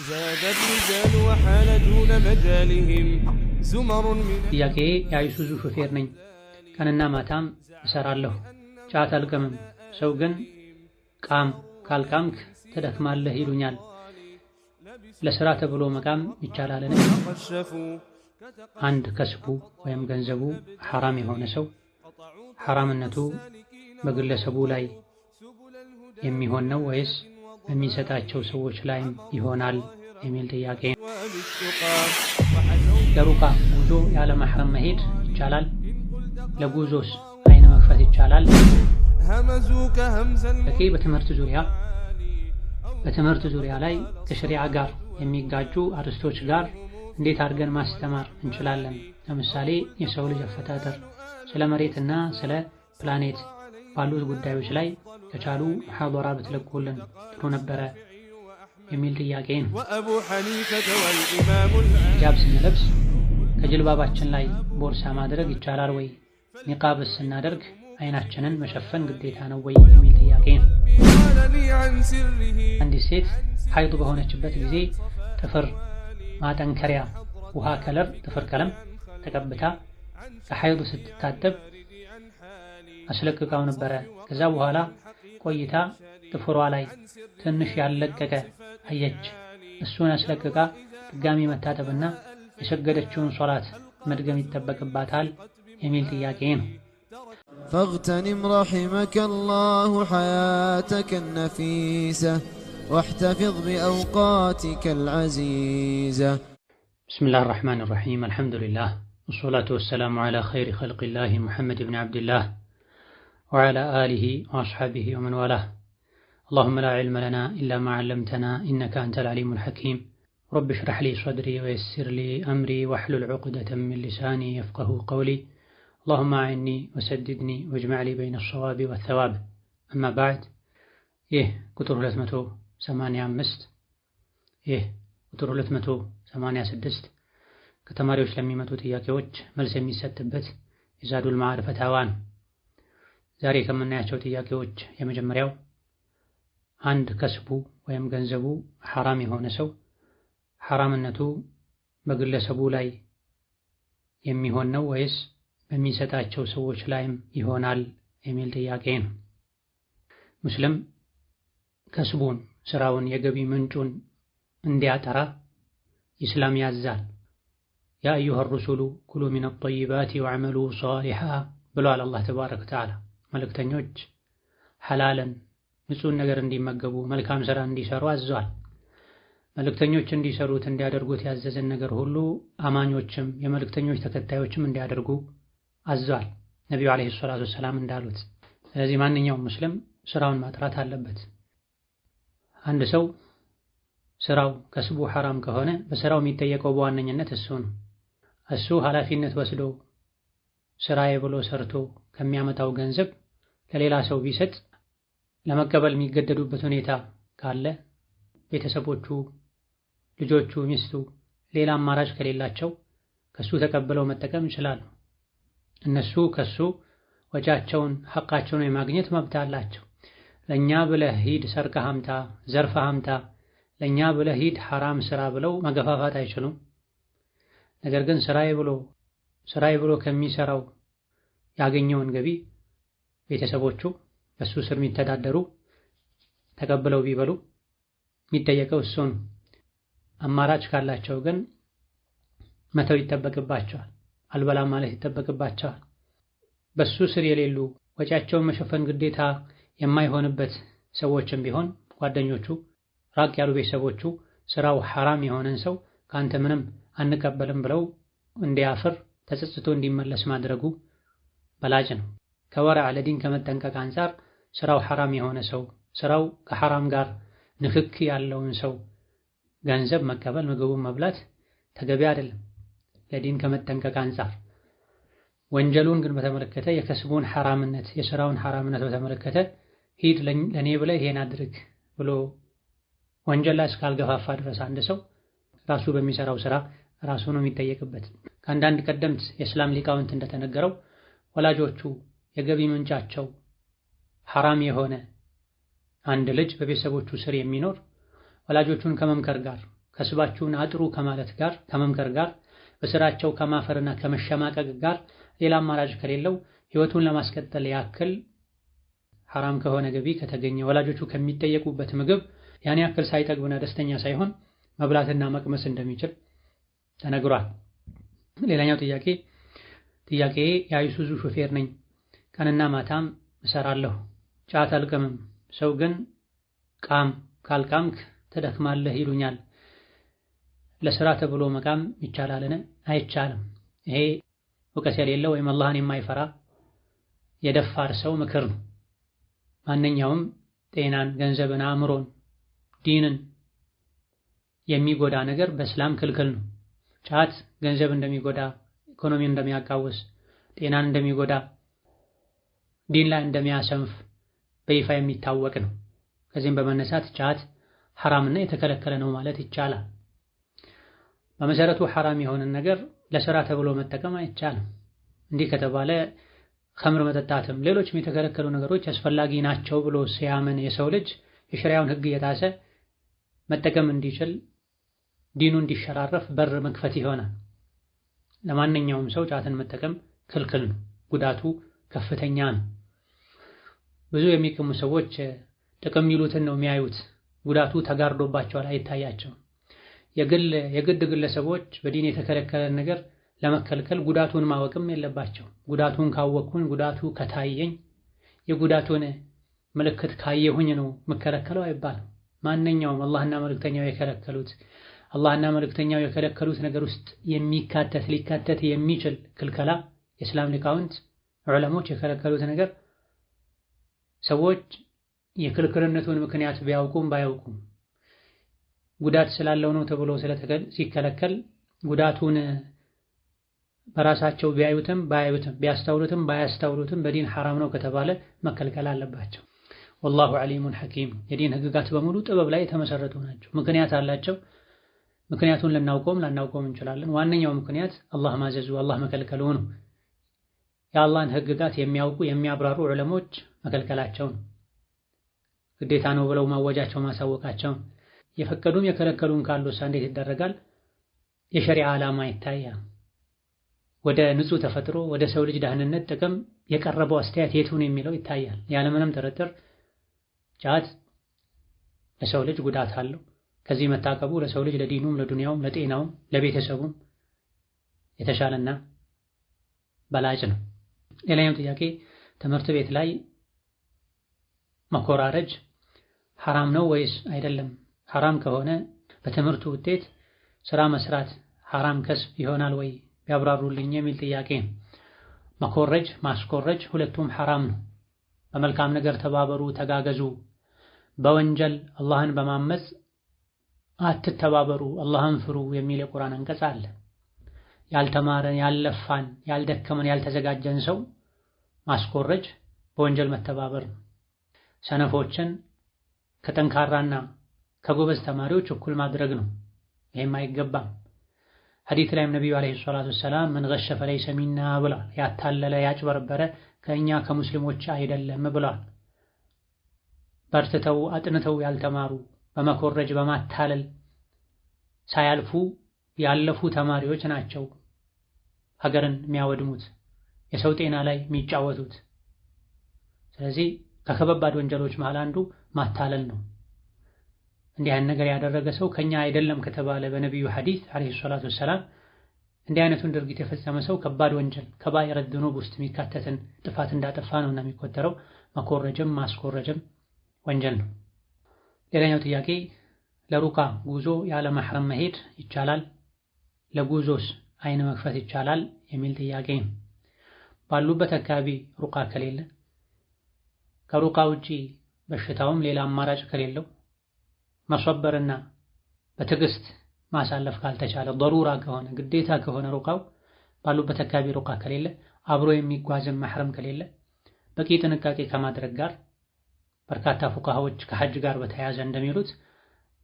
زاد الرجال وحال دون مجالهم زمر من ጥያቄ የአይሱዙ ሾፌር ነኝ። ቀንና ማታም እሰራለሁ። ጫት አልቅምም። ሰው ግን ቃም ካልቃምክ ትደክማለህ ይሉኛል። ለሥራ ተብሎ መቃም ይቻላልን? አንድ ከስቡ ወይም ገንዘቡ ሐራም የሆነ ሰው ሐራምነቱ በግለሰቡ ላይ የሚሆን ነው ወይስ በሚሰጣቸው ሰዎች ላይም ይሆናል የሚል ጥያቄ ነው። ለሩቃ ጉዞ ያለ መሕረም መሄድ ይቻላል? ለጉዞስ አይን መክፈት ይቻላል? በትምህርት ዙሪያ ላይ ከሸሪዓ ጋር የሚጋጩ አርዕስቶች ጋር እንዴት አድርገን ማስተማር እንችላለን? ለምሳሌ የሰው ልጅ አፈጣጠር፣ ስለ መሬትና ስለ ፕላኔት ባሉት ጉዳዮች ላይ ከቻሉ ሙሐደራ ብትለቁልን ጥሩ ነበረ የሚል ጥያቄ ነው። ሂጃብ ስንለብስ ከጅልባባችን ላይ ቦርሳ ማድረግ ይቻላል ወይ? ኒቃብስ ስናደርግ አይናችንን መሸፈን ግዴታ ነው ወይ የሚል ጥያቄ ነው። አንዲት ሴት ሐይድ በሆነችበት ጊዜ ጥፍር ማጠንከሪያ ውሃ ከለር ጥፍር ቀለም ተቀብታ ከሐይዱ ስትታጠብ አስለቅቃው ነበረ። ከዛ በኋላ ቆይታ ጥፍሯ ላይ ትንሽ ያለቀቀ አየች። እሱን አስለቅቃ ድጋሚ መታጠብና የሰገደችውን ሶላት መድገም ይጠበቅባታል የሚል ጥያቄ ነው። فاغتنم رحمك الله حياتك النفيسة واحتفظ بأوقاتك العزيزة. بسم الله الرحمن الرحيم. الحمد لله والصلاة والسلام على خير خلق الله محمد بن عبد الله وعلى آله وأصحابه ومن والاه. اللهم لا علم لنا إلا ما علمتنا إنك أنت العليم الحكيم. رب اشرح لي صدري ويسر لي أمري واحلل عقدة من لساني يفقه قولي. اللهم أعني وسددني واجمع لي بين الصواب والثواب. أما بعد ቁጥር 285 ቁጥር 286 ከተማሪዎች ለሚመጡ ጥያቄዎች መልስ የሚሰጥበት የዛዱል መዓድ ፈታዋ ነው። ዛሬ ከምናያቸው ጥያቄዎች የመጀመሪያው አንድ ከስቡ ወይም ገንዘቡ ሐራም የሆነ ሰው ሐራምነቱ በግለሰቡ ላይ የሚሆን ነው ወይስ በሚሰጣቸው ሰዎች ላይም ይሆናል የሚል ጥያቄ ነው። ሙስሊም ከስቡን ስራውን የገቢ ምንጩን እንዲያጠራ ኢስላም ያዛል። ያ አዩሃ ሩሱሉ ኩሉ ሚነ ጠይባቲ ወዕመሉ ሷሊሓ ብሏል አላህ ተባረከ ወተዓላ። መልእክተኞች ሐላልን ንጹህ ነገር እንዲመገቡ መልካም ስራ እንዲሰሩ አዟል። መልእክተኞች እንዲሰሩት እንዲያደርጉት ያዘዘን ነገር ሁሉ አማኞችም የመልእክተኞች ተከታዮችም እንዲያደርጉ አዟል ነቢዩ ዓለይሂ ሰላቱ ወሰላም እንዳሉት። ስለዚህ ማንኛውም ሙስሊም ስራውን ማጥራት አለበት። አንድ ሰው ስራው ከስቡ ሐራም ከሆነ በስራው የሚጠየቀው በዋነኝነት እሱ ነው። እሱ ኃላፊነት ወስዶ ስራዬ ብሎ ሰርቶ ከሚያመጣው ገንዘብ ለሌላ ሰው ቢሰጥ ለመቀበል የሚገደዱበት ሁኔታ ካለ ቤተሰቦቹ፣ ልጆቹ፣ ሚስቱ ሌላ አማራጭ ከሌላቸው ከሱ ተቀብለው መጠቀም ይችላሉ። እነሱ ከሱ ወጫቸውን ሐቃቸውን የማግኘት መብት አላቸው። ለኛ ብለህ ሂድ ሰርቀህ አምጣ፣ ዘርፈህ አምጣ፣ ለኛ ብለህ ሂድ ሐራም ስራ ብለው መገፋፋት አይችሉም። ነገር ግን ስራዬ ብሎ ከሚሰራው ያገኘውን ገቢ ቤተሰቦቹ በሱ ስር የሚተዳደሩ ተቀብለው ቢበሉ የሚጠየቀው እሱ ነው። አማራጭ ካላቸው ግን መተው ይጠበቅባቸዋል። አልበላም ማለት ይጠበቅባቸዋል። በሱ ስር የሌሉ ወጪያቸውን መሸፈን ግዴታ የማይሆንበት ሰዎችም ቢሆን ጓደኞቹ፣ ራቅ ያሉ ቤተሰቦቹ ስራው ሐራም የሆነን ሰው ካንተ ምንም አንቀበልም ብለው እንዲያፍር ተጸጽቶ እንዲመለስ ማድረጉ በላጭ ነው። ከወረዕ ለዲን ከመጠንቀቅ አንጻር ስራው ሐራም የሆነ ሰው ስራው ከሐራም ጋር ንክክ ያለውን ሰው ገንዘብ መቀበል፣ ምግቡን መብላት ተገቢ አይደለም ለዲን ከመጠንቀቅ አንጻር። ወንጀሉን ግን በተመለከተ የከስቡን ሐራምነት የሥራውን ሐራምነት በተመለከተ ሂድ ለኔ ብለህ ይሄን አድርግ ብሎ ወንጀል ላይ እስካልገፋፋ ድረስ አንድ ሰው ራሱ በሚሰራው ስራ ራሱ ነው የሚጠየቅበት። ከአንዳንድ ቀደምት የእስላም ሊቃውንት እንደተነገረው ወላጆቹ የገቢ ምንጫቸው ሐራም የሆነ አንድ ልጅ በቤተሰቦቹ ስር የሚኖር ወላጆቹን ከመምከር ጋር ከስባችሁን አጥሩ ከማለት ጋር ከመምከር ጋር በስራቸው ከማፈርና ከመሸማቀቅ ጋር ሌላ አማራጭ ከሌለው ህይወቱን ለማስቀጠል ያክል ሐራም ከሆነ ገቢ ከተገኘ ወላጆቹ ከሚጠየቁበት ምግብ ያን ያክል ሳይጠግብና ደስተኛ ሳይሆን መብላትና መቅመስ እንደሚችል ተነግሯል። ሌላኛው ጥያቄ የአይሱዙ ሾፌር ነኝ። ቀንና ማታም እሰራለሁ። ጫት አልቅምም። ሰው ግን ቃም ካልቃምክ ትደክማለህ ይሉኛል። ለስራ ተብሎ መቃም ይቻላልን? አይቻልም። ይሄ እውቀት የሌለው ወይም አላህን የማይፈራ የደፋር ሰው ምክር ነው። ማንኛውም ጤናን፣ ገንዘብን፣ አእምሮን፣ ዲንን የሚጎዳ ነገር በእስላም ክልክል ነው። ጫት ገንዘብ እንደሚጎዳ፣ ኢኮኖሚን እንደሚያቃውስ፣ ጤናን እንደሚጎዳ፣ ዲን ላይ እንደሚያሰንፍ በይፋ የሚታወቅ ነው። ከዚህም በመነሳት ጫት ሐራምና የተከለከለ ነው ማለት ይቻላል። በመሰረቱ ሐራም የሆነን ነገር ለስራ ተብሎ መጠቀም አይቻልም። እንዲህ ከተባለ ኸምር መጠጣትም ሌሎችም የተከለከሉ ነገሮች አስፈላጊ ናቸው ብሎ ሲያምን የሰው ልጅ የሸሪዓውን ሕግ እየጣሰ መጠቀም እንዲችል ዲኑ እንዲሸራረፍ በር መክፈት ይሆናል። ለማንኛውም ሰው ጫትን መጠቀም ክልክል ነው። ጉዳቱ ከፍተኛ ነው። ብዙ የሚቅሙ ሰዎች ጥቅም ይሉትን ነው የሚያዩት። ጉዳቱ ተጋርዶባቸዋል፣ አይታያቸውም። የግድ ግለሰቦች በዲን የተከለከለን ነገር ለመከልከል ጉዳቱን ማወቅም የለባቸው። ጉዳቱን ካወቅኩኝ፣ ጉዳቱ ከታየኝ፣ የጉዳቱን ምልክት ካየሁኝ ነው የምከለከለው አይባልም። ማንኛውም አላህና መልእክተኛው የከለከሉት ነገር ውስጥ ሊካተት የሚችል ክልከላ የእስላም ሊቃውንት ዑለሞች የከለከሉት ነገር ሰዎች የክልክልነቱን ምክንያት ቢያውቁም ባያውቁም ጉዳት ስላለው ነው ተብሎ ሲከለከል ጉዳቱን በራሳቸው ቢያዩትም ባያዩትም ቢያስተውሉትም ባያስተውሉትም በዲን ሐራም ነው ከተባለ መከልከል አለባቸው። ወላሁ ዓሊሙን ሐኪም። የዲን ህግጋት በሙሉ ጥበብ ላይ የተመሰረቱ ናቸው። ምክንያት አላቸው። ምክንያቱን ላናውቀውም እንችላለን። ዋነኛው ምክንያት አላህ ማዘዙ፣ አላህ መከልከሉ ነው። የአላህን ህግጋት የሚያውቁ የሚያብራሩ ዑለሞች መከልከላቸው ነው። ግዴታ ነው ብለው ማወጃቸው ማሳወቃቸው። የፈቀዱም የከለከሉም ካሉሳ እንዴት ይደረጋል? የሸሪዓ ዓላማ ይታያል። ወደ ንጹህ ተፈጥሮ ወደ ሰው ልጅ ደህንነት ጥቅም የቀረበው አስተያየት የቱን የሚለው ይታያል። ያለምንም ጥርጥር ጫት ለሰው ልጅ ጉዳት አለው። ከዚህ መታቀቡ ለሰው ልጅ ለዲኑም፣ ለዱንያውም፣ ለጤናውም፣ ለቤተሰቡም የተሻለና በላጭ ነው። ሌላኛው ጥያቄ ትምህርት ቤት ላይ መኮራረጅ ሐራም ነው ወይስ አይደለም? ሐራም ከሆነ በትምህርቱ ውጤት ስራ መስራት ሐራም ከስብ ይሆናል ወይ ቢያብራሩልኝ የሚል ጥያቄ ነው። መኮረጅ ማስኮረጅ ሁለቱም ሐራም ነው። በመልካም ነገር ተባበሩ፣ ተጋገዙ። በወንጀል አላህን በማመጽ አትተባበሩ፣ አላህን ፍሩ የሚል የቁርአን አንቀጽ አለ። ያልተማረን፣ ያልለፋን፣ ያልደከመን፣ ያልተዘጋጀን ሰው ማስኮረጅ በወንጀል መተባበር ነው። ሰነፎችን ከጠንካራና ከጎበዝ ተማሪዎች እኩል ማድረግ ነው። ይሄም አይገባም። ሐዲስ ላይም ነብዩ አለይሂ ሰላቱ ወሰላም መን ገሸ ፈለይሰ ሚና ብለዋል። ያታለለ ያጭበረበረ ከእኛ ከሙስሊሞች አይደለም ብለዋል። በርትተው አጥንተው ያልተማሩ በመኮረጅ በማታለል ሳያልፉ ያለፉ ተማሪዎች ናቸው ሀገርን የሚያወድሙት፣ የሰው ጤና ላይ የሚጫወቱት። ስለዚህ ከከባድ ወንጀሎች መሃል አንዱ ማታለል ነው። እንዲህ አይነት ነገር ያደረገ ሰው ከኛ አይደለም ከተባለ በነብዩ ሐዲስ አለይሂ ሰላቱ ወሰላም እንዲህ አይነቱን ድርጊት የፈጸመ ሰው ከባድ ወንጀል ከባኢረ ዙኑብ ውስጥ የሚካተትን ጥፋት እንዳጠፋ ነውና የሚቆጠረው። መኮረጅም ማስኮረጅም ወንጀል ነው። ሌላኛው ጥያቄ ለሩቃ ጉዞ ያለ መሕረም መሄድ ይቻላል? ለጉዞስ አይን መክፈት ይቻላል? የሚል ጥያቄ ነው። ባሉበት አካባቢ ሩቃ ከሌለ ከሩቃ ውጪ በሽታውም ሌላ አማራጭ ከሌለው መሰበርና በትዕግስት ማሳለፍ ካልተቻለ ضرورة ከሆነ ግዴታ ከሆነ ሩቃው ባሉበት አካባቢ ሩቃ ከሌለ አብሮ የሚጓዝም መሕረም ከሌለ በቂ ጥንቃቄ ከማድረግ ጋር በርካታ ፉቃሃዎች ከሐጅ ጋር በተያያዘ እንደሚሉት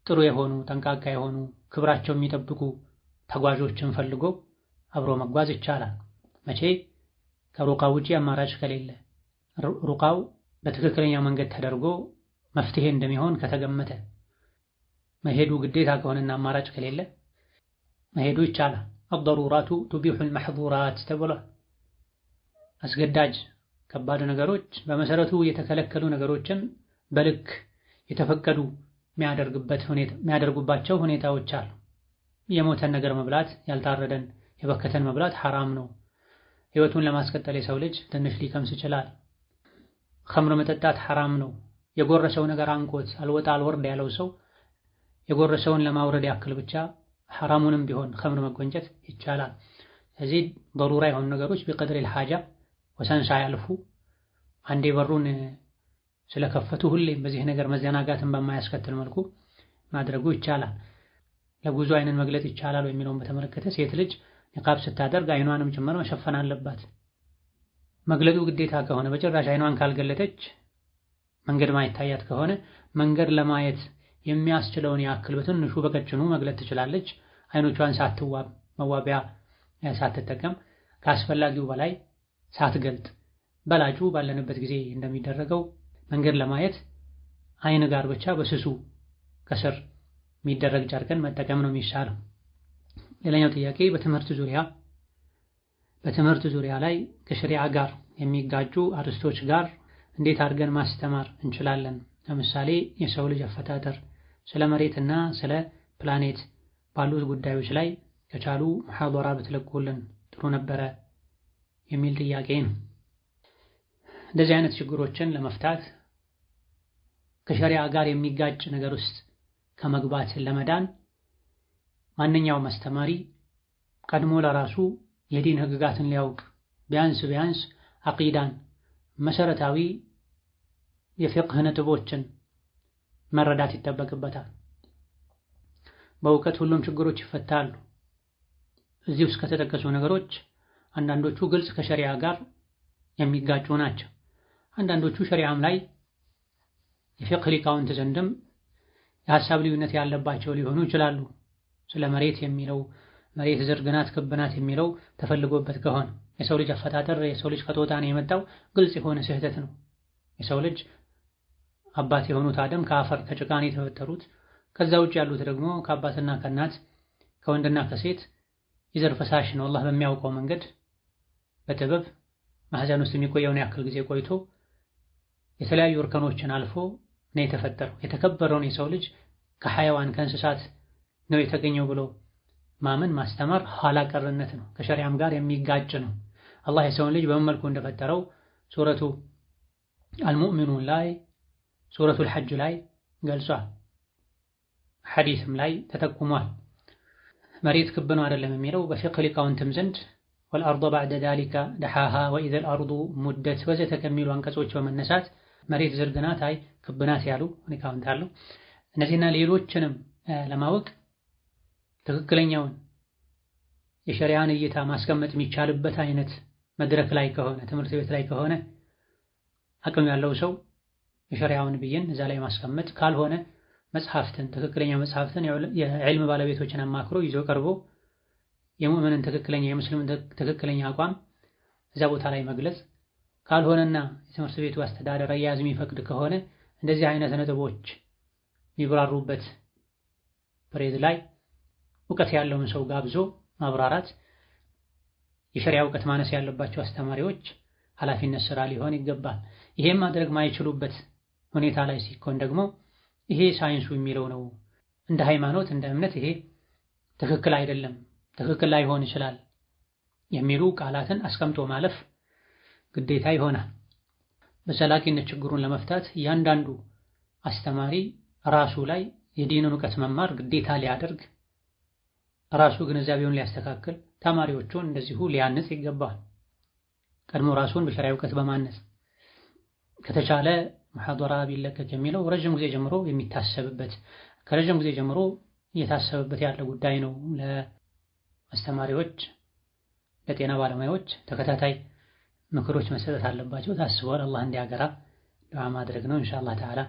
ጥሩ የሆኑ ጠንቃቃ የሆኑ ክብራቸው የሚጠብቁ ተጓዦችን ፈልጎ አብሮ መጓዝ ይቻላል። መቼ? ከሩቃው ውጪ አማራጭ ከሌለ ሩቃው በትክክለኛ መንገድ ተደርጎ መፍትሄ እንደሚሆን ከተገመተ መሄዱ ግዴታ ከሆነና አማራጭ ከሌለ መሄዱ ይቻላል። አضሩራቱ ቱቢሑል መሕዙራት ተብሏል። አስገዳጅ ከባድ ነገሮች በመሰረቱ የተከለከሉ ነገሮችን በልክ የተፈቀዱ የሚያደርጉባቸው ሁኔታዎች አሉ። የሞተን ነገር መብላት፣ ያልታረደን የበከተን መብላት ሐራም ነው። ህይወቱን ለማስቀጠል የሰው ልጅ ትንሽ ሊቀምስ ይችላል። ኸምር መጠጣት ሐራም ነው። የጎረሰው ነገር አንቆት አልወጣ አልወርድ ያለው ሰው የጎረሰውን ለማውረድ ያክል ብቻ ሐራሙንም ቢሆን ኸምር መጎንጨት ይቻላል። ስለዚህ ضሩራ የሆኑ ነገሮች ቢቀድር الحاجة ወሰን ሳያልፉ አንዴ በሩን ስለከፈቱ ሁሌም በዚህ ነገር መዘናጋትን በማያስከትል መልኩ ማድረጉ ይቻላል። ለጉዞ አይንን መግለጥ ይቻላል የሚለውን በተመለከተ ሴት ልጅ ኒቃብ ስታደርግ አይኗንም ጭምር መሸፈን አለባት። መግለጡ ግዴታ ከሆነ በጭራሽ አይኗን ካልገለጠች መንገድ ማይታያት ከሆነ መንገድ ለማየት የሚያስችለውን ያክል በትንሹ በቀጭኑ መግለጥ ትችላለች። አይኖቿን ሳትዋብ መዋቢያ ሳትጠቀም ከአስፈላጊው በላይ ሳትገልጥ በላጩ ባለንበት ጊዜ እንደሚደረገው መንገድ ለማየት አይን ጋር ብቻ በስሱ ከስር የሚደረግ ጨርቅን መጠቀም ነው የሚሻለው። ሌላኛው ጥያቄ በትምህርት ዙሪያ ላይ ከሸሪዓ ጋር የሚጋጩ አርስቶች ጋር እንዴት አድርገን ማስተማር እንችላለን? ለምሳሌ የሰው ልጅ አፈጣጠር፣ ስለ መሬትና ስለ ፕላኔት ባሉት ጉዳዮች ላይ ከቻሉ ሙሐደራ ብትለቁልን ጥሩ ነበረ የሚል ጥያቄ ነው። እንደዚህ አይነት ችግሮችን ለመፍታት ከሸሪዓ ጋር የሚጋጭ ነገር ውስጥ ከመግባት ለመዳን ማንኛውም አስተማሪ ቀድሞ ለራሱ የዲን ህግጋትን ሊያውቅ ቢያንስ አቂዳን መሰረታዊ የፊቅህ ነጥቦችን መረዳት ይጠበቅበታል። በእውቀት ሁሉም ችግሮች ይፈታሉ። እዚህ ውስጥ ከተጠቀሱ ነገሮች አንዳንዶቹ ግልጽ ከሸሪዓ ጋር የሚጋጩ ናቸው። አንዳንዶቹ ሸሪዓም ላይ የፊቅህ ሊቃውንት ዘንድም የሐሳብ ልዩነት ያለባቸው ሊሆኑ ይችላሉ። ስለ መሬት የሚለው መሬት ዝርግ ናት ክብ ናት የሚለው ተፈልጎበት ከሆነ የሰው ልጅ አፈጣጠር የሰው ልጅ ከጦጣ ነው የመጣው ግልጽ የሆነ ስህተት ነው። የሰው ልጅ አባት የሆኑት አደም ከአፈር ከጭቃ ነው የተፈጠሩት። ከዛ ውጭ ያሉት ደግሞ ከአባትና ከእናት ከወንድና ከሴት የዘር ፈሳሽ ነው። አላህ በሚያውቀው መንገድ በጥበብ ማህፀን ውስጥ የሚቆየውን ያክል ጊዜ ቆይቶ የተለያዩ እርከኖችን አልፎ ነው የተፈጠረው። የተከበረውን የሰው ልጅ ከሐይዋን ከእንስሳት ነው የተገኘው ብሎ ማመን ማስተማር ኋላ ቀርነት ነው፣ ከሸሪዓም ጋር የሚጋጭ ነው። አላህ የሰውን ልጅ በምን መልኩ እንደፈጠረው ሱረቱ አልሙእሚኑን ላይ ሱረቱል ሐጅ ላይ ገልጿል። ሐዲስም ላይ ተጠቁሟል። መሬት ክብ ነው አይደለም የሚለው በፊቅህ ሊቃውንትም ዘንድ ወልአርض ባዕደ ዛሊከ ደሓሃ ወኢዘል አርዱ ሙደት ወዘተ ከሚሉ አንቀጾች በመነሳት መሬት ዝርግ ናት ክብ ናት ያሉ ሊቃውንት አሉ። እነዚህና ሌሎችንም ለማወቅ ትክክለኛውን የሸሪዓን እይታ ማስቀመጥ የሚቻልበት አይነት መድረክ ላይ ከሆነ ትምህርት ቤት ላይ ከሆነ አቅም ያለው ሰው የሸሪዓውን ብይን እዛ ላይ ማስቀመጥ ካልሆነ መጽሐፍትን ትክክለኛ መጽሐፍትን የዕልም ባለቤቶችን አማክሮ ይዞ ቀርቦ የሙእምንን ትክክለኛ የሙስሊምን ትክክለኛ አቋም እዛ ቦታ ላይ መግለጽ ካልሆነና የትምህርት ቤቱ አስተዳደር አያያዝ የሚፈቅድ ከሆነ እንደዚህ አይነት ነጥቦች የሚብራሩበት ፕሬዝ ላይ እውቀት ያለውን ሰው ጋብዞ ማብራራት የሸሪዓ እውቀት ማነስ ያለባቸው አስተማሪዎች ኃላፊነት ስራ ሊሆን ይገባል። ይሄም ማድረግ ማይችሉበት ሁኔታ ላይ ሲኮን ደግሞ ይሄ ሳይንሱ የሚለው ነው፣ እንደ ሃይማኖት እንደ እምነት ይሄ ትክክል አይደለም፣ ትክክል ላይሆን ይችላል የሚሉ ቃላትን አስቀምጦ ማለፍ ግዴታ ይሆናል። በዘላቂነት ችግሩን ለመፍታት እያንዳንዱ አስተማሪ ራሱ ላይ የዲንን እውቀት መማር ግዴታ ሊያደርግ ራሱ ግንዛቤውን ሊያስተካክል ተማሪዎቹን እንደዚሁ ሊያንጽ ይገባል። ቀድሞ ራሱን በሸሪዓ እውቀት በማነጽ ከተቻለ ሙሐደራ ቢለቀቅ የሚለው ረጅም ጊዜ ጀምሮ የሚታሰብበት ከረጅም ጊዜ ጀምሮ እየታሰበበት ያለ ጉዳይ ነው። ለአስተማሪዎች ለጤና ባለሙያዎች ተከታታይ ምክሮች መሰጠት አለባቸው። ታስቧል። አላህ እንዲያገራ ዱዓ ማድረግ ነው። ኢንሻአላህ ተዓላ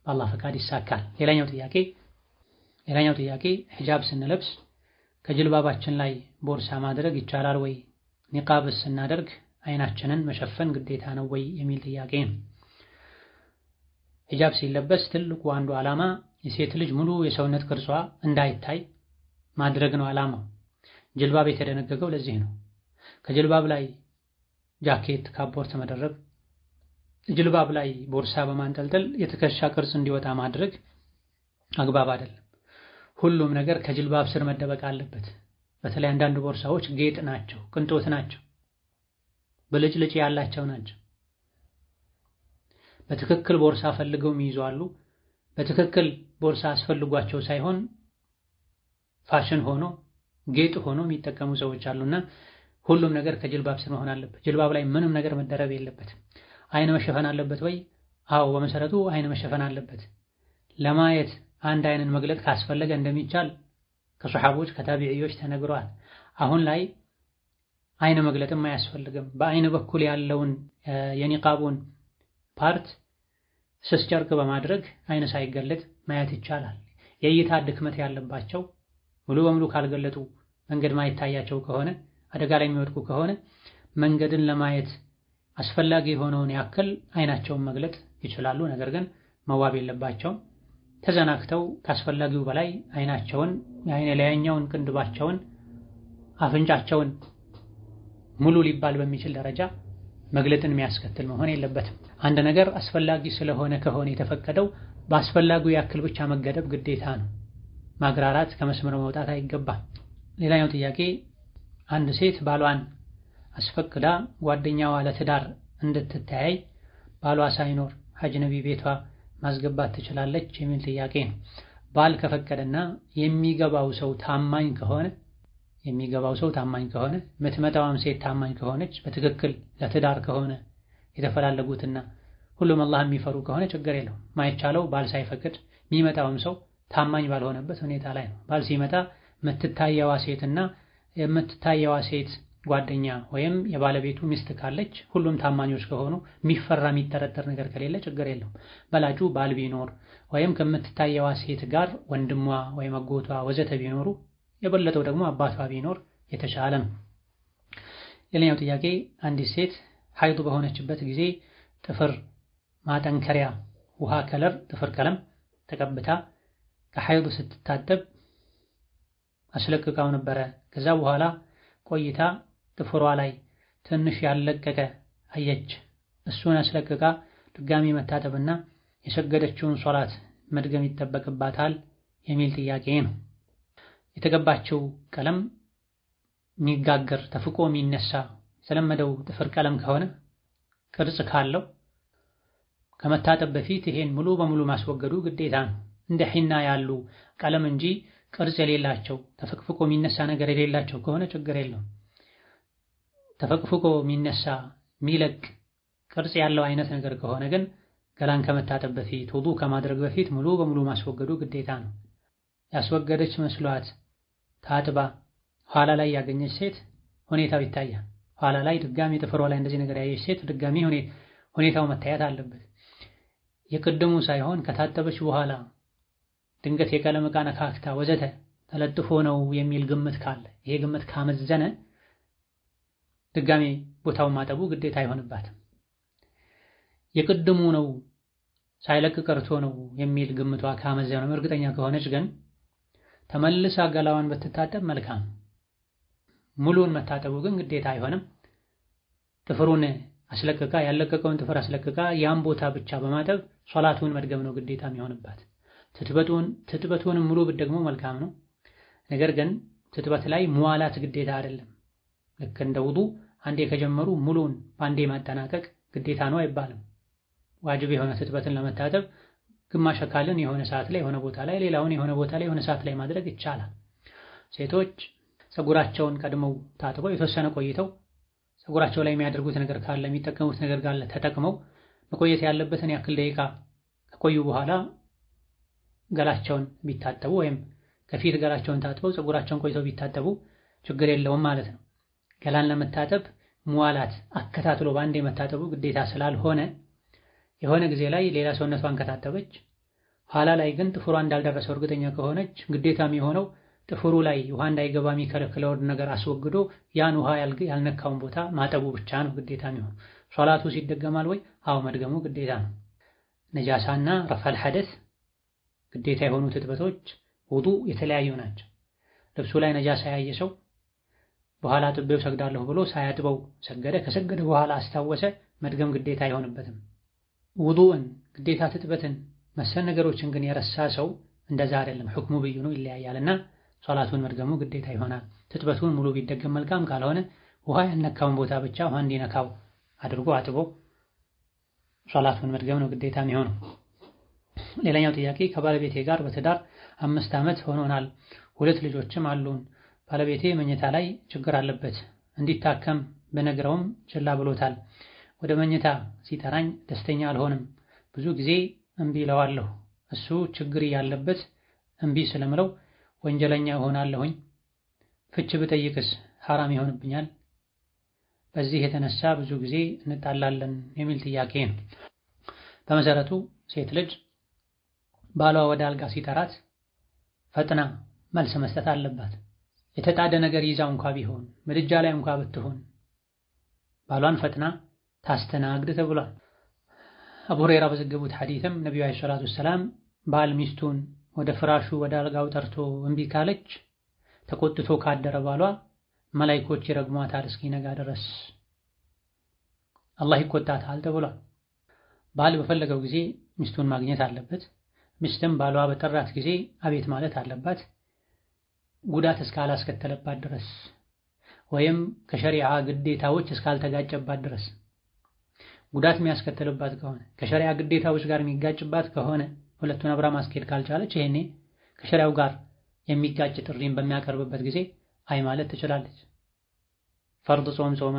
በአላህ ፈቃድ ይሳካል። ሌላኛው ጥያቄ ሂጃብ ስንለብስ ከጅልባባችን ላይ ቦርሳ ማድረግ ይቻላል ወይ? ኒቃብ ስናደርግ አይናችንን መሸፈን ግዴታ ነው ወይ የሚል ጥያቄ ነው። ሂጃብ ሲለበስ ትልቁ አንዱ ዓላማ የሴት ልጅ ሙሉ የሰውነት ቅርጿ እንዳይታይ ማድረግ ነው ዓላማው። ጅልባብ የተደነገገው ለዚህ ነው። ከጅልባብ ላይ ጃኬት ካፖርት መደረብ፣ ጅልባብ ላይ ቦርሳ በማንጠልጠል የትከሻ ቅርጽ እንዲወጣ ማድረግ አግባብ አይደለም። ሁሉም ነገር ከጅልባብ ስር መደበቅ አለበት። በተለይ አንዳንድ ቦርሳዎች ጌጥ ናቸው፣ ቅንጦት ናቸው፣ ብልጭልጭ ያላቸው ናቸው። በትክክል ቦርሳ ፈልገው ይይዛሉ። በትክክል ቦርሳ አስፈልጓቸው ሳይሆን ፋሽን ሆኖ ጌጥ ሆኖ የሚጠቀሙ ሰዎች አሉና ሁሉም ነገር ከጅልባብ ስር መሆን አለበት። ጅልባብ ላይ ምንም ነገር መደረብ የለበትም። አይን መሸፈን አለበት ወይ? አዎ፣ በመሰረቱ አይን መሸፈን አለበት። ለማየት አንድ አይንን መግለጥ ካስፈለገ እንደሚቻል ከሱሐቦች ከታቢዒዎች ተነግሯል። አሁን ላይ አይን መግለጥም አያስፈልግም። በአይን በኩል ያለውን የኒቃቡን ፓርት ስስ ጨርቅ በማድረግ አይን ሳይገለጥ ማየት ይቻላል። የእይታ ድክመት ያለባቸው ሙሉ በሙሉ ካልገለጡ መንገድ ማይታያቸው ከሆነ አደጋ ላይ የሚወድቁ ከሆነ መንገድን ለማየት አስፈላጊ የሆነውን ያክል አይናቸውን መግለጥ ይችላሉ። ነገር ግን መዋብ የለባቸውም። ተዘናክተው ካስፈላጊው በላይ አይናቸውን የአይነ ላይኛውን ቅንድባቸውን አፍንጫቸውን ሙሉ ሊባል በሚችል ደረጃ መግለጥን የሚያስከትል መሆን የለበትም። አንድ ነገር አስፈላጊ ስለሆነ ከሆነ የተፈቀደው በአስፈላጊው ያክል ብቻ መገደብ ግዴታ ነው። ማግራራት ከመስመር መውጣት አይገባም። ሌላኛው ጥያቄ አንድ ሴት ባሏን አስፈቅዳ ጓደኛዋ ለትዳር እንድትተያይ ባሏ ሳይኖር አጅነቢ ቤቷ ማስገባት ትችላለች የሚል ጥያቄ ነው። ባል ከፈቀደና የሚገባው ሰው ታማኝ ከሆነ የምትመጣዋም ሴት ታማኝ ከሆነች በትክክል ለትዳር ከሆነ የተፈላለጉትና ሁሉም አላህ የሚፈሩ ከሆነ ችግር የለው። ማይቻለው ባል ሳይፈቅድ የሚመጣውም ሰው ታማኝ ባልሆነበት ሁኔታ ላይ ነው። ባል ሲመጣ የምትታየዋ ሴት ጓደኛ ወይም የባለቤቱ ሚስት ካለች ሁሉም ታማኞች ከሆኑ የሚፈራ የሚጠረጠር ነገር ከሌለ ችግር የለውም። በላጩ ባል ቢኖር ወይም ከምትታየዋ ሴት ጋር ወንድሟ ወይም አጎቷ ወዘተ ቢኖሩ የበለጠው ደግሞ አባቷ ቢኖር የተሻለ ነው። ሌላኛው ጥያቄ አንዲት ሴት ሐይድ በሆነችበት ጊዜ ጥፍር ማጠንከሪያ ውሃ ከለር ጥፍር ቀለም ተቀብታ ከሐይድ ስትታጠብ አስለቅቃው ነበረ። ከዛ በኋላ ቆይታ ጥፍሯ ላይ ትንሽ ያለቀቀ አየች። እሱን አስለቅቃ ድጋሚ መታጠብና የሰገደችውን ሶላት መድገም ይጠበቅባታል የሚል ጥያቄ ነው። የተቀባችው ቀለም የሚጋገር ተፍቆ የሚነሳ የተለመደው ጥፍር ቀለም ከሆነ ቅርጽ ካለው ከመታጠብ በፊት ይሄን ሙሉ በሙሉ ማስወገዱ ግዴታ ነው። እንደ ሒና ያሉ ቀለም እንጂ ቅርጽ የሌላቸው ተፈቅፍቆ የሚነሳ ነገር የሌላቸው ከሆነ ችግር የለውም። ተፈቅፍቆ የሚነሳ የሚለቅ ቅርጽ ያለው አይነት ነገር ከሆነ ግን ገላን ከመታጠብ በፊት ውዱእ ከማድረግ በፊት ሙሉ በሙሉ ማስወገዱ ግዴታ ነው። ያስወገደች መስሏት ታጥባ ኋላ ላይ ያገኘች ሴት ሁኔታው ይታያል። ኋላ ላይ ድጋሚ ጥፍሯ ላይ እንደዚህ ነገር ያየች ሴት ድጋሚ ሁኔታው መታየት አለበት። የቅድሙ ሳይሆን ከታጠበች በኋላ ድንገት የቀለም ዕቃ ነካክታ ወዘተ ተለጥፎ ነው የሚል ግምት ካለ ይሄ ግምት ካመዘነ ድጋሚ ቦታውን ማጠቡ ግዴታ አይሆንባትም። የቅድሙ ነው ሳይለቅ ቀርቶ ነው የሚል ግምቷ ካመዘነ እርግጠኛ ከሆነች ግን ተመልሳ ገላዋን ብትታጠብ መልካም። ሙሉን መታጠቡ ግን ግዴታ አይሆንም። ጥፍሩን አስለቅቃ ያለቀቀውን ጥፍር አስለቅቃ ያን ቦታ ብቻ በማጠብ ሶላቱን መድገም ነው ግዴታ የሚሆንባት። ትጥበቱንም ሙሉ ብትደግሞ መልካም ነው። ነገር ግን ትጥበት ላይ መዋላት ግዴታ አይደለም። ልክ እንደ ውዱእ አንዴ ከጀመሩ ሙሉን በአንዴ ማጠናቀቅ ግዴታ ነው አይባልም። ዋጅብ የሆነ ትጥበትን ለመታጠብ ግማሽ አካልን የሆነ ሰዓት ላይ የሆነ ቦታ ላይ ሌላውን የሆነ ቦታ ላይ የሆነ ሰዓት ላይ ማድረግ ይቻላል። ሴቶች ፀጉራቸውን ቀድመው ታጥበው የተወሰነ ቆይተው ፀጉራቸው ላይ የሚያደርጉት ነገር ካለ የሚጠቀሙት ነገር ካለ ተጠቅመው መቆየት ያለበትን ያክል ደቂቃ ከቆዩ በኋላ ገላቸውን ቢታጠቡ ወይም ከፊት ገላቸውን ታጥበው ፀጉራቸውን ቆይተው ቢታጠቡ ችግር የለውም ማለት ነው። ገላን ለመታጠብ መዋላት አከታትሎ በአንዴ መታጠቡ ግዴታ ስላልሆነ የሆነ ጊዜ ላይ ሌላ ሰውነቷን ከታጠበች ኋላ ላይ ግን ጥፍሯ እንዳልደረሰው እርግጠኛ ከሆነች ግዴታ የሚሆነው ጥፍሩ ላይ ውሃ እንዳይገባ የሚከለክለውን ነገር አስወግዶ ያን ውሃ ያልነካውን ቦታ ማጠቡ ብቻ ነው ግዴታ የሚሆነው። ሶላቱ ሲደገማል ወይ? አዎ መድገሙ ግዴታ ነው። ነጃሳና ረፈል ሐደስ ግዴታ የሆኑት እጥበቶች ውዱእ የተለያዩ ናቸው። ልብሱ ላይ ነጃሳ ያየ ሰው በኋላ አጥቤው ሰግዳለሁ ብሎ ሳያጥበው ሰገደ፣ ከሰገደ በኋላ አስታወሰ፣ መድገም ግዴታ አይሆንበትም። ውዱእን ግዴታ ትጥበትን መሰል ነገሮችን ግን የረሳ ሰው እንደዛ አይደለም። ሁክሙ ብይኑ ይለያያልና ሶላቱን መድገሙ ግዴታ ይሆናል። ትጥበቱን ሙሉ ቢደገም መልካም፣ ካልሆነ ውሃ ያነካውን ቦታ ብቻ ውሃ እንዲነካው አድርጎ አጥቦ ሶላቱን መድገም ነው ግዴታ የሚሆነው። ሌላኛው ጥያቄ ከባለቤቴ ጋር በትዳር 5 ዓመት ሆኖናል። 2 ልጆችም አሉን። ባለቤቴ መኝታ ላይ ችግር አለበት። እንዲታከም በነግረውም ችላ ብሎታል። ወደ መኝታ ሲጠራኝ ደስተኛ አልሆንም። ብዙ ጊዜ እምቢ እለዋለሁ። እሱ ችግር ያለበት እምቢ ስለምለው ወንጀለኛ እሆናለሁኝ። ፍች ብጠይቅስ ሐራም ይሆንብኛል? በዚህ የተነሳ ብዙ ጊዜ እንጣላለን የሚል ጥያቄ ነው። በመሰረቱ ሴት ልጅ ባሏ ወደ አልጋ ሲጠራት ፈጥና መልስ መስጠት አለባት። የተጣደ ነገር ይዛው እንኳ ቢሆን ምድጃ ላይ እንኳ ብትሆን ባሏን ፈጥና ታስተናግድ ተብሏል። አቡ ሁረይራ በዘገቡት ሐዲስም ነብዩ አለይሂ ሰላቱ ወሰላም ባል ሚስቱን ወደ ፍራሹ ወደ አልጋው ጠርቶ እምቢ ካለች ተቆጥቶ ካደረ ባሏ መላእክቶች ይረግሟታል እስኪነጋ ድረስ፣ አላህ ይቆጣታል ተብሏል። ባል በፈለገው ጊዜ ሚስቱን ማግኘት አለበት። ሚስትም ባሏ በጠራት ጊዜ አቤት ማለት አለባት፣ ጉዳት እስካላስከተለባት ድረስ ወይም ከሸሪዓ ግዴታዎች እስካልተጋጨባት ድረስ። ጉዳት የሚያስከትልባት ከሆነ ከሸሪዓ ግዴታዎች ጋር የሚጋጭባት ከሆነ ሁለቱን አብራ ማስኬድ ካልቻለች ይሄኔ ከሸሪዓው ጋር የሚጋጭ ጥሪን በሚያቀርብበት ጊዜ አይ ማለት ትችላለች። ፈርድ ጾም ጾማ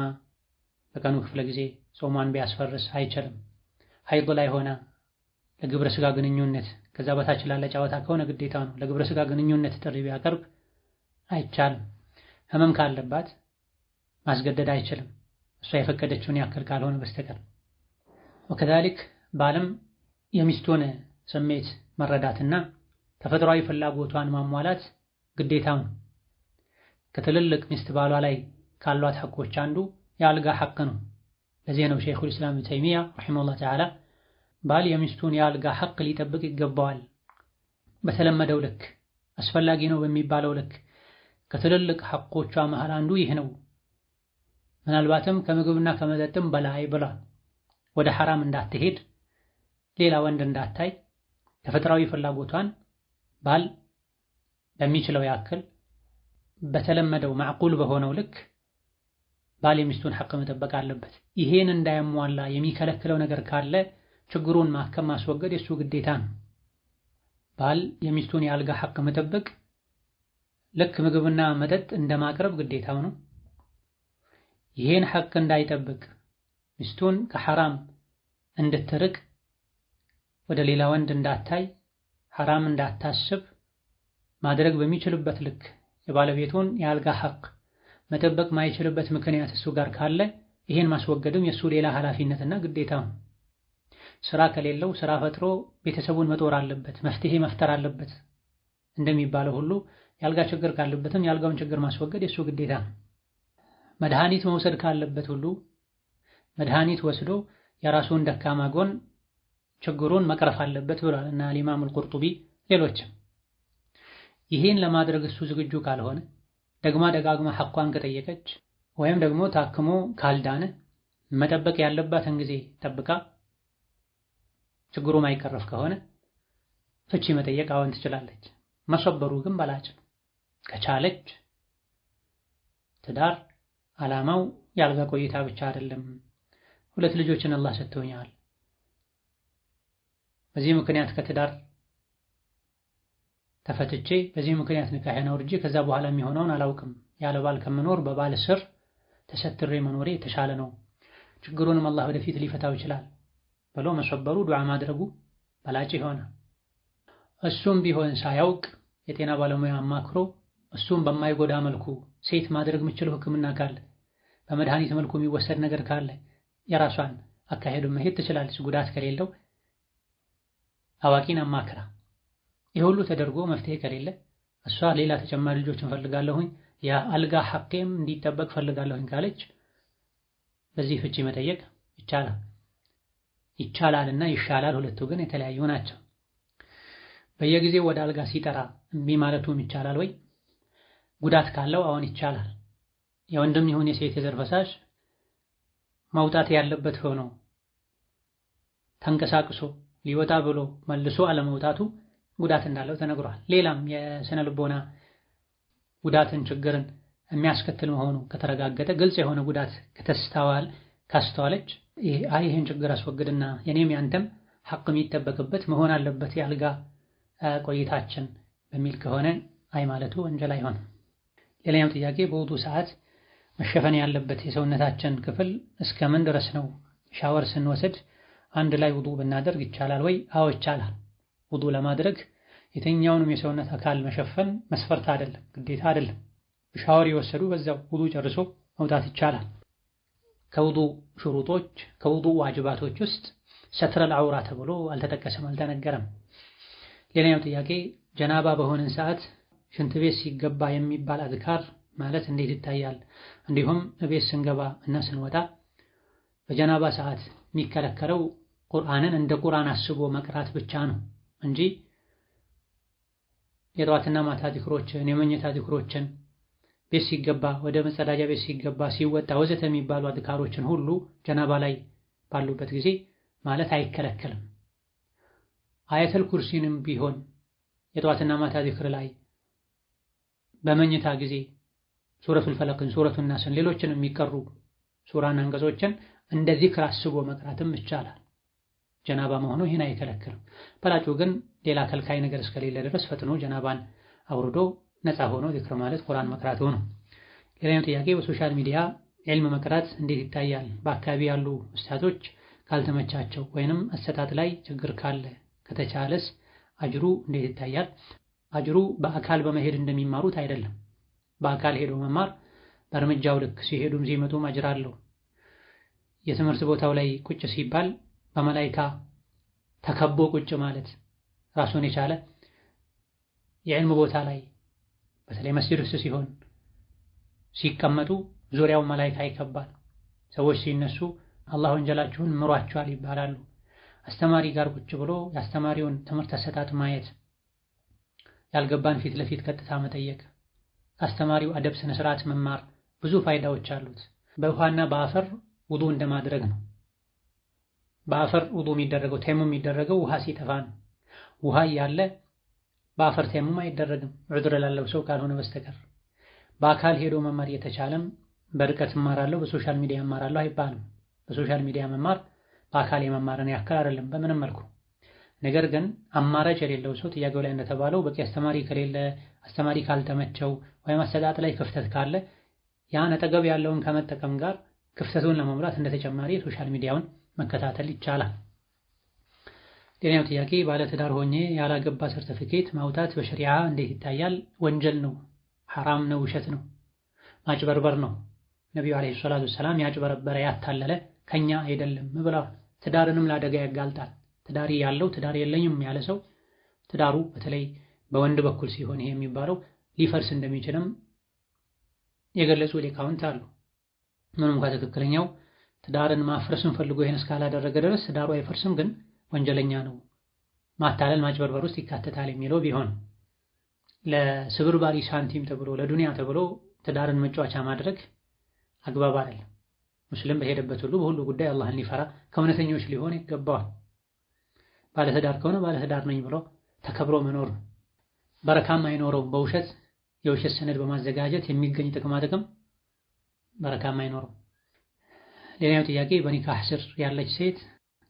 በቀኑ ክፍለ ጊዜ ጾሟን ቢያስፈርስ አይችልም። ሀይድ ላይ ሆና ለግብረ ስጋ ግንኙነት ከዛ በታች ላለ ጨዋታ ከሆነ ግዴታ ነው። ለግብረ ስጋ ግንኙነት ጥሪ ቢያቀርብ አይቻልም። ህመም ካለባት ማስገደድ አይችልም፣ እሷ የፈቀደችውን ያክል ካልሆነ በስተቀር። ወከዛሊክ ባልም የሚስቱን ስሜት መረዳትና ተፈጥሯዊ ፍላጎቷን ማሟላት ግዴታው ነው። ከትልልቅ ሚስት ባሏ ላይ ካሏት ሐቆች አንዱ የአልጋ ሐቅ ነው። ለዚህ ነው ሸይኹል ኢስላም ኢብኑ ተይሚያ ረሂመሁላህ ተዓላ ባል የሚስቱን የአልጋ ሐቅ ሊጠብቅ ይገባዋል፣ በተለመደው ልክ አስፈላጊ ነው በሚባለው ልክ። ከትልልቅ ሐቆቿ መሃል አንዱ ይህ ነው፣ ምናልባትም ከምግብና ከመጠጥም በላይ ብላ ወደ ሐራም እንዳትሄድ፣ ሌላ ወንድ እንዳታይ፣ ተፈጥሯዊ ፍላጎቷን ባል በሚችለው ያክል በተለመደው ማዕቁል በሆነው ልክ ባል የሚስቱን ሐቅ መጠበቅ አለበት። ይሄን እንዳያሟላ የሚከለክለው ነገር ካለ ችግሩን ማከም ማስወገድ የሱ ግዴታ ነው። ባል የሚስቱን የአልጋ ሐቅ መጠበቅ ልክ ምግብና መጠጥ እንደማቅረብ ግዴታው ነው። ይሄን ሐቅ እንዳይጠብቅ ሚስቱን ከሐራም እንድትርቅ፣ ወደ ሌላ ወንድ እንዳታይ፣ ሐራም እንዳታስብ ማድረግ በሚችልበት ልክ የባለቤቱን የአልጋ ሐቅ መጠበቅ ማይችልበት ምክንያት እሱ ጋር ካለ ይሄን ማስወገድም የሱ ሌላ ኃላፊነትና ግዴታው ነው። ስራ ከሌለው ስራ ፈጥሮ ቤተሰቡን መጦር አለበት፣ መፍትሄ መፍጠር አለበት እንደሚባለው ሁሉ የአልጋ ችግር ካለበትም የአልጋውን ችግር ማስወገድ የሱ ግዴታ ነው። መድኃኒት መውሰድ ካለበት ሁሉ መድኃኒት ወስዶ የራሱን ደካማ ጎን ችግሩን መቅረፍ አለበት ብሏል እና ኢማም አልቁርጡቢ ሌሎችም። ይሄን ለማድረግ እሱ ዝግጁ ካልሆነ ደግማ ደጋግማ ሐቋን ከጠየቀች ወይም ደግሞ ታክሞ ካልዳነ መጠበቅ ያለባትን ጊዜ ጠብቃ ችግሩ ማይቀረፍ ከሆነ ፍቺ መጠየቅ አሁን ትችላለች። መሰበሩ ግን በላጭ ነው። ከቻለች ትዳር ዓላማው የአልጋ ቆይታ ብቻ አይደለም። 2 ልጆችን አላህ ሰጥቶኛል፣ በዚህ ምክንያት ከትዳር ተፈትቼ በዚህ ምክንያት ንካሄን አውርጄ ከዛ በኋላ የሚሆነውን አላውቅም፣ ያለ ባል ከመኖር በባል ስር ተሰትሬ መኖሬ የተሻለ ነው፣ ችግሩንም አላህ ወደፊት ሊፈታው ይችላል ብሎ መሰበሩ ዱዓ ማድረጉ በላጭ ይሆናል። እሱም ቢሆን ሳያውቅ የጤና ባለሙያ አማክሮ እሱም በማይጎዳ መልኩ ሴት ማድረግ የምችለው ሕክምና ካለ በመድኃኒት መልኩ የሚወሰድ ነገር ካለ የራሷን አካሄዱ መሄድ ትችላለች፣ ጉዳት ከሌለው አዋቂን አማክራ። ይህ ሁሉ ተደርጎ መፍትሄ ከሌለ እሷ ሌላ ተጨማሪ ልጆችን ፈልጋለሁኝ የአልጋ ሐቄም እንዲጠበቅ ፈልጋለሁኝ ካለች በዚህ ፍቺ መጠየቅ ይቻላልና ይሻላል። ሁለቱ ግን የተለያዩ ናቸው። በየጊዜው ወደ አልጋ ሲጠራ እምቢ ማለቱም ይቻላል ወይ? ጉዳት ካለው አሁን ይቻላል። የወንድም ይሁን የሴት የዘር ፈሳሽ መውጣት ያለበት ሆኖ ተንቀሳቅሶ ሊወጣ ብሎ መልሶ አለመውጣቱ ጉዳት እንዳለው ተነግሯል። ሌላም የስነ ልቦና ጉዳትን ችግርን የሚያስከትል መሆኑ ከተረጋገጠ ግልጽ የሆነ ጉዳት ካስተዋለች ይህን ችግር አስወግድና የኔም ያንተም ሐቅ የሚጠበቅበት መሆን አለበት የአልጋ ቆይታችን በሚል ከሆነ አይ ማለቱ ወንጀል አይሆንም። ሌላኛው ጥያቄ በውዱ ሰዓት መሸፈን ያለበት የሰውነታችን ክፍል እስከምን ድረስ ነው? ሻወር ስንወስድ አንድ ላይ ውዱ ብናደርግ ይቻላል ወይ? አዎ ይቻላል። ውዱ ለማድረግ የትኛውንም የሰውነት አካል መሸፈን መስፈርት አይደለም፣ ግዴታ አይደለም። ሻወር የወሰዱ በዛው ውዱ ጨርሶ መውጣት ይቻላል። ከውዱ ሽሩጦች ከውዱ ዋጅባቶች ውስጥ ሰትረል ዐውራ ተብሎ አልተጠቀሰም፣ አልተነገረም። ሌላኛው ጥያቄ ጀናባ በሆነን ሰዓት ሽንት ቤት ሲገባ የሚባል አዝካር ማለት እንዴት ይታያል? እንዲሁም ቤት ስንገባ እና ስንወጣ በጀናባ ሰዓት የሚከለከለው ቁርአንን እንደ ቁርአን አስቦ መቅራት ብቻ ነው እንጂ የጠዋትና ማታ ዚክሮችን የመኝታ ዚክሮችን ቤት ሲገባ ወደ መጸዳጃ ቤት ሲገባ ሲወጣ ወዘተ የሚባሉ አዝካሮችን ሁሉ ጀናባ ላይ ባሉበት ጊዜ ማለት አይከለከልም። አየተል ኩርሲንም ቢሆን የጠዋትና ማታ ዚክር ላይ በመኝታ ጊዜ ሱረቱል ፈለቅን ሱረቱን ናስን ሌሎችን የሚቀሩ ሱራና አንቀጾችን እንደ ዚክር አስቦ መቅራትም ይቻላል። ጀናባ መሆኑ ይህን አይከለክልም። በላጩ ግን ሌላ ከልካይ ነገር እስከሌለ ድረስ ፈጥኖ ጀናባን አውርዶ ነፃ ሆኖ ዚክር ማለት ቁርአን መቅራቱ ነው። ሌላኛው ጥያቄ በሶሻል ሚዲያ ዒልም መቅራት እንዴት ይታያል? በአካባቢ ያሉ ኡስታዞች ካልተመቻቸው ወይንም አሰጣጥ ላይ ችግር ካለ ከተቻለስ አጅሩ እንዴት ይታያል? አጅሩ በአካል በመሄድ እንደሚማሩት አይደለም። በአካል ሄዶ መማር በእርምጃው ልክ ሲሄዱም ሲመጡም አጅር አለው። የትምህርት ቦታው ላይ ቁጭ ሲባል በመላይካ ተከቦ ቁጭ ማለት ራሱን የቻለ የዕልም ቦታ ላይ በተለይ መስጂድ ውስጥ ሲሆን ሲቀመጡ ዙሪያው መላይካ ይከባል። ሰዎች ሲነሱ አላህ ወንጀላችሁን ምሯቸዋል ይባላሉ። አስተማሪ ጋር ቁጭ ብሎ የአስተማሪውን ትምህርት አሰጣጥ ማየት፣ ያልገባን ፊት ለፊት ቀጥታ መጠየቅ፣ ከአስተማሪው አደብ ስነ ስርዓት መማር ብዙ ፋይዳዎች አሉት። በውሃና በአፈር ውዱ እንደማድረግ ነው። በአፈር ውዱ የሚደረገው ተየሙም የሚደረገው ውሃ ሲጠፋ ነው። ውሃ እያለ በአፈር ተየሙም አይደረግም ዑድር ላለው ሰው ካልሆነ በስተቀር። በአካል ሄዶ መማር እየተቻለም በርቀት እማራለሁ በሶሻል ሚዲያ እማራለሁ አይባልም። በሶሻል ሚዲያ መማር በአካል የመማርን ያክል አይደለም በምንም መልኩ። ነገር ግን አማራጭ የሌለው ሰው ጥያቄው ላይ እንደተባለው በቂ አስተማሪ ከሌለ፣ አስተማሪ ካልተመቸው ወይም አሰጣጥ ላይ ክፍተት ካለ ያን አጠገብ ያለውን ከመጠቀም ጋር ክፍተቱን ለመሙላት እንደተጨማሪ ሶሻል ሚዲያውን መከታተል ይቻላል። ሌላኛው ጥያቄ ባለትዳር ሆኜ ያላገባ ሰርቲፊኬት ማውጣት በሸሪዓ እንዴት ይታያል? ወንጀል ነው፣ ሐራም ነው፣ ውሸት ነው፣ ማጭበርበር ነው። ነቢዩ ዓለይሂ ሰላቱ ወሰላም ያጭበረበረ ያታለለ ከኛ አይደለም ብለዋል። ትዳርንም ለአደጋ ያጋልጣል። ትዳሪ ያለው ትዳር የለኝም ያለ ሰው ትዳሩ በተለይ በወንድ በኩል ሲሆን ይሄ የሚባለው ሊፈርስ እንደሚችልም የገለጹ ሊቃውንት አሉ። ምንም እንኳ ትክክለኛው ትዳርን ማፍረስን ፈልጎ ይሄን እስካላደረገ ድረስ ትዳሩ አይፈርስም፣ ግን ወንጀለኛ ነው፣ ማታለል ማጭበርበር ውስጥ ይካተታል የሚለው ቢሆን ለስብርባሪ ሳንቲም ተብሎ ለዱንያ ተብሎ ትዳርን መጫወቻ ማድረግ አግባብ አይደለም። ሙስሊም በሄደበት ሁሉ በሁሉ ጉዳይ አላህን ሊፈራ ከእውነተኞች ሊሆን ይገባዋል። ባለትዳር ከሆነ ባለትዳር ነኝ ብሎ ተከብሮ መኖር ነው። በረካም አይኖረውም። በውሸት የውሸት ሰነድ በማዘጋጀት የሚገኝ ጥቅማ ጥቅም በረካም አይኖረው። ሌላኛው ጥያቄ በኒካህ ስር ያለች ሴት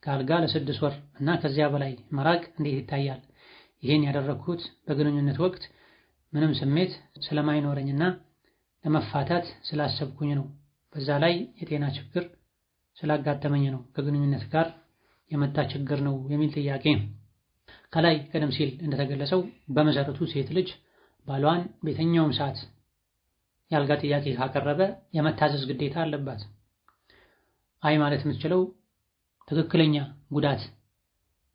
ከአልጋ ለ6 ወር እና ከዚያ በላይ መራቅ እንዴት ይታያል? ይህን ያደረግኩት በግንኙነት ወቅት ምንም ስሜት ስለማይኖረኝና ለመፋታት ስላሰብኩኝ ነው። በዛ ላይ የጤና ችግር ስላጋጠመኝ ነው። ከግንኙነት ጋር የመጣ ችግር ነው የሚል ጥያቄ ነው። ከላይ ቀደም ሲል እንደተገለጸው በመሰረቱ ሴት ልጅ ባሏን በየትኛውም ሰዓት ያልጋ ጥያቄ ካቀረበ የመታዘዝ ግዴታ አለባት። አይ ማለት የምትችለው ትክክለኛ ጉዳት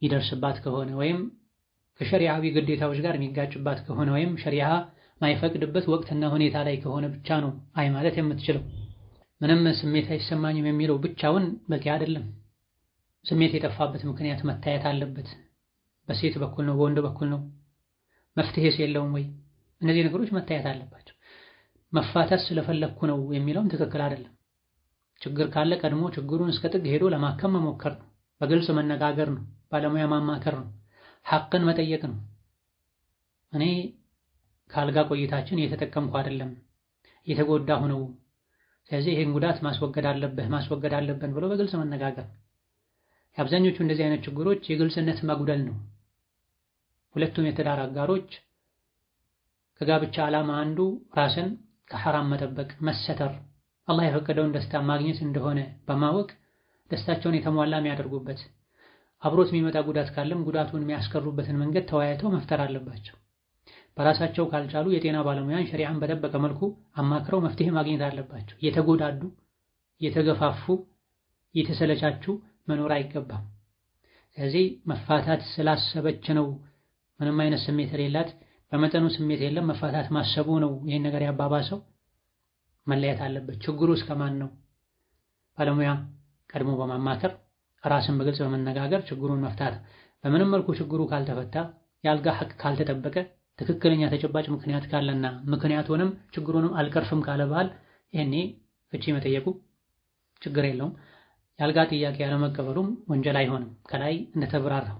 ይደርስባት ከሆነ ወይም ከሸሪዓዊ ግዴታዎች ጋር የሚጋጭባት ከሆነ ወይም ሸሪዓ ማይፈቅድበት ወቅትና ሁኔታ ላይ ከሆነ ብቻ ነው አይ ማለት የምትችለው። ምንም ስሜት አይሰማኝም የሚለው ብቻውን በቂ አይደለም። ስሜት የጠፋበት ምክንያት መታየት አለበት። በሴት በኩል ነው፣ በወንድ በኩል ነው፣ መፍትሄስ የለውም ወይ? እነዚህ ነገሮች መታየት አለባቸው። መፋታት ስለፈለኩ ነው የሚለውም ትክክል አይደለም። ችግር ካለ ቀድሞ ችግሩን እስከ ጥግ ሄዶ ለማከም መሞከር ነው። በግልጽ መነጋገር ነው። ባለሙያ ማማከር ነው። ሐቅን መጠየቅ ነው። እኔ ካልጋ ቆይታችን እየተጠቀምኩ አይደለም፣ እየተጎዳሁ ነው፣ ስለዚህ ይሄን ጉዳት ማስወገድ አለብን ብሎ በግልጽ መነጋገር። የአብዛኞቹ እንደዚህ አይነት ችግሮች የግልጽነት መጉደል ነው። ሁለቱም የትዳር አጋሮች ከጋብቻ ዓላማ አንዱ ራስን ከሐራም መጠበቅ፣ መሰተር፣ አላህ የፈቀደውን ደስታ ማግኘት እንደሆነ በማወቅ ደስታቸውን የተሟላ የሚያደርጉበት፣ አብሮት የሚመጣ ጉዳት ካለም ጉዳቱን የሚያስቀሩበትን መንገድ ተወያይተው መፍጠር አለባቸው። በራሳቸው ካልቻሉ የጤና ባለሙያን ሸሪዓን በጠበቀ መልኩ አማክረው መፍትሄ ማግኘት አለባቸው። እየተጎዳዱ፣ እየተገፋፉ፣ እየተሰለቻቹ መኖር አይገባም። ስለዚህ መፋታት ስላሰበች ነው ምንም አይነት ስሜት የሌላት በመጠኑ ስሜት የለም መፋታት ማሰቡ ነው ይሄን ነገር ያባባሰው። መለየት አለበት። ችግሩ እስከማን ነው? ባለሙያ ቀድሞ በማማከር ራስን በግልጽ በመነጋገር ችግሩን መፍታት። በምንም መልኩ ችግሩ ካልተፈታ የአልጋ ሐቅ ካልተጠበቀ ትክክለኛ ተጨባጭ ምክንያት ካለና ምክንያቱንም ችግሩንም አልቀርፍም ካለ ባል ይሄኔ ፍቺ መጠየቁ ችግር የለውም። የአልጋ ጥያቄ ያለመቀበሉም ወንጀል አይሆንም ከላይ እንደተብራራው።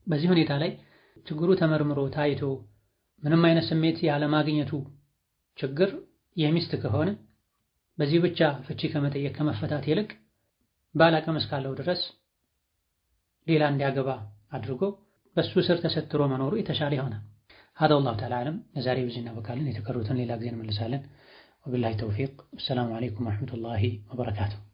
በዚህ ሁኔታ ላይ ችግሩ ተመርምሮ ታይቶ ምንም አይነት ስሜት ያለማግኘቱ ችግር የሚስት ከሆነ በዚህ ብቻ ፍቺ ከመጠየቅ ከመፈታት ይልቅ ባል አቅም እስካለው ድረስ ሌላ እንዲያገባ አድርጎ በሱ ስር ተሰትሮ መኖሩ የተሻለ ይሆናል። هذا والله تعالى أعلم. لزاري وزينا وكالن يتكررون للا جزين من لسالن وبالله التوفيق. السلام عليكم ورحمة الله وبركاته.